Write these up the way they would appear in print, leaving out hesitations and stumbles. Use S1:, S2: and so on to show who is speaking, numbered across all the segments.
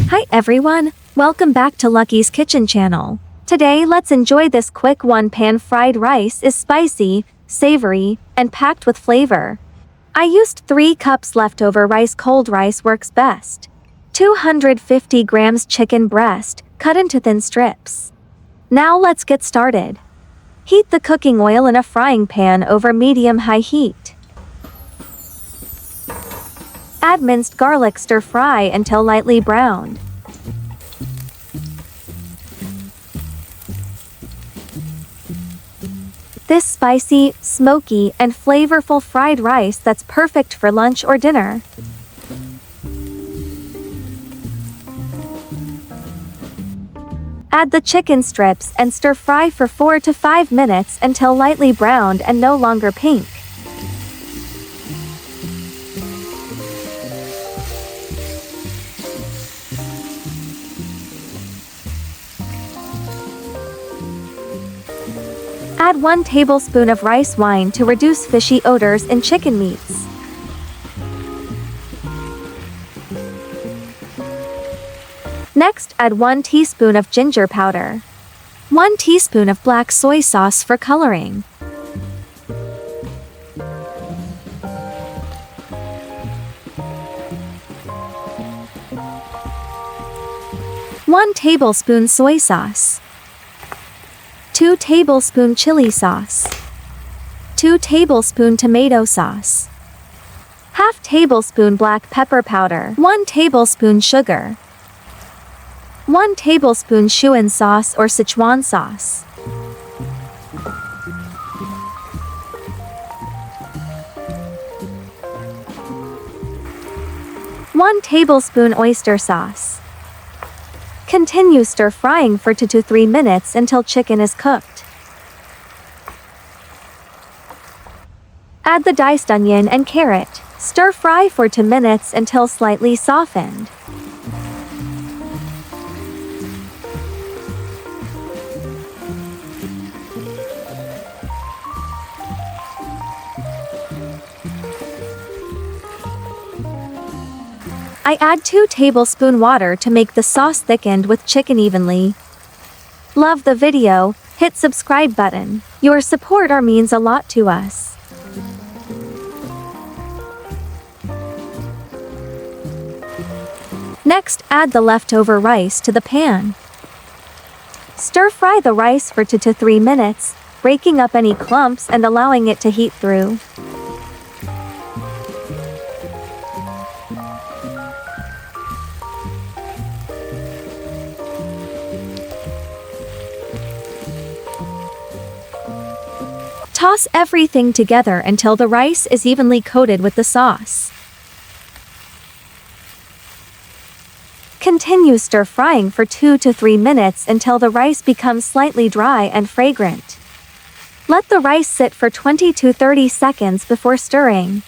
S1: Hi everyone, welcome back to Lucky's Kitchen channel. Today let's enjoy this quick one-pan fried rice. Is spicy, savory, and packed with flavor. I used 3 cups leftover rice. Cold rice works best. 250 grams chicken breast, cut into thin strips. Now let's get started. Heat the cooking oil in a frying pan over medium-high heat. Add minced garlic. Stir fry until lightly browned. This spicy, smoky, and flavorful fried rice that's perfect for lunch or dinner. Add the chicken strips and stir fry for 4 to 5 minutes until lightly browned and no longer pink. Add 1 tablespoon of rice wine to reduce fishy odors in chicken meats. Next, add 1 teaspoon of ginger powder. 1 teaspoon of black soy sauce for coloring. One tablespoon soy sauce. 2 tablespoon chili sauce. 2 tablespoon tomato sauce. Half tablespoon black pepper powder. 1 tablespoon sugar. 1 tablespoon Schezwan sauce or Schezwan sauce. One tablespoon oyster sauce. Continue stir frying for 2 to 3 minutes until chicken is cooked. Add the diced onion and carrot. Stir fry for 2 minutes until slightly softened. I add 2 tablespoon water to make the sauce thickened with chicken evenly. Love the video, hit subscribe button. Your support means a lot to us. Next, add the leftover rice to the pan. Stir fry the rice for 2 to 3 minutes, breaking up any clumps and allowing it to heat through. Toss everything together until the rice is evenly coated with the sauce. Continue stir frying for 2 to 3 minutes until the rice becomes slightly dry and fragrant. Let the rice sit for 20 to 30 seconds before stirring.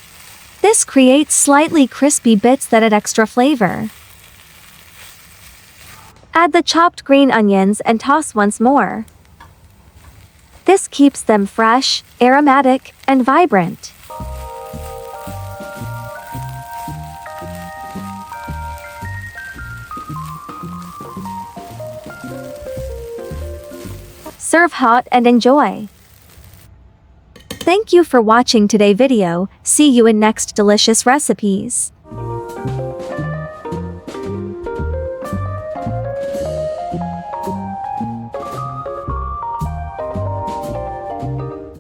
S1: This creates slightly crispy bits that add extra flavor. Add the chopped green onions and toss once more. This keeps them fresh, aromatic, and vibrant. Serve hot and enjoy. Thank you for watching today's video. See you in next delicious recipes.